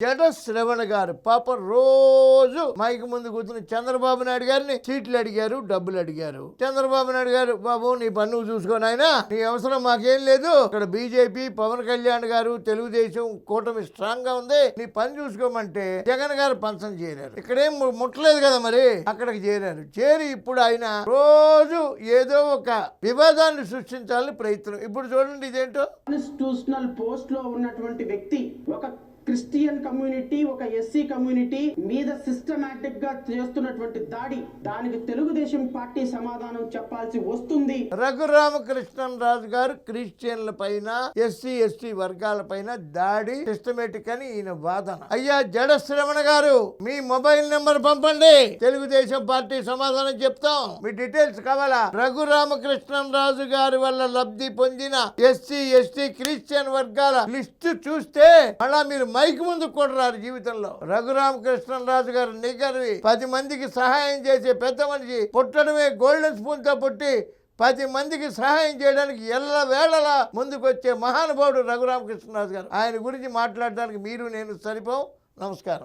జడ శ్రవణ గారు పాప రోజు మైక్ ముందు కూర్చుని చంద్రబాబు నాయుడు గారిని సీట్లు అడిగారు, డబ్బులు అడిగారు. చంద్రబాబు నాయుడు గారు, బాబు నీ పన్ను చూసుకోని ఆయన, నీ అవసరం మాకేం లేదు, ఇక్కడ బీజేపీ పవన్ కళ్యాణ్ గారు తెలుగుదేశం కూటమి స్ట్రాంగ్ గా ఉంది, నీ పని చూసుకోమంటే జగన్ గారు పంచం చేరారు. ఇక్కడేం ముట్టలేదు కదా, మరి అక్కడికి చేరారు. చేరి ఇప్పుడు ఆయన రోజు ఏదో ఒక వివాదాన్ని సృష్టించాలని ప్రయత్నం. ఇప్పుడు చూడండి ఇదేంటో. కాన్స్టిట్యూషనల్ పోస్ట్ లో ఉన్నటువంటి వ్యక్తి ఒక క్రిస్టియన్ కమ్యూనిటీ, ఒక ఎస్సీ కమ్యూనిటీ మీద సిస్టమాటిక్ గా చేస్తున్నటువంటి దాడి, దానికి తెలుగుదేశం పార్టీ సమాధానం చెప్పాల్సి వస్తుంది. రఘురామకృష్ణరాజు గారు క్రిస్టియన్ల పైన, ఎస్సీ ఎస్టీ వర్గాల పైన దాడి సిస్టమేటిక్ అని ఈయన వాదన. అయ్యా జడ శ్రవణ గారు, మీ మొబైల్ నెంబర్ పంపండి, తెలుగుదేశం పార్టీ సమాధానం చెప్తాం. మీ డీటెయిల్స్ కావాలా? రఘురామకృష్ణరాజు గారి వల్ల లబ్ధి పొందిన ఎస్సీ ఎస్టీ క్రిస్టియన్ వర్గాల లిస్టు చూస్తే మళ్ళా మీరు మైక్ ముందు కూడా రారు జీవితంలో. రఘురామకృష్ణరాజు గారు నిగర్వి 10 మందికి సహాయం చేసే పెద్ద మనిషి, పుట్టడమే గోల్డెన్ స్పూన్ తో పుట్టి 10 మందికి సహాయం చేయడానికి ఎల్లవేళలా ముందుకొచ్చే మహానుభావుడు రఘురామకృష్ణరాజు గారు. ఆయన గురించి మాట్లాడడానికి మీరు నేను సరిపోం. నమస్కారం.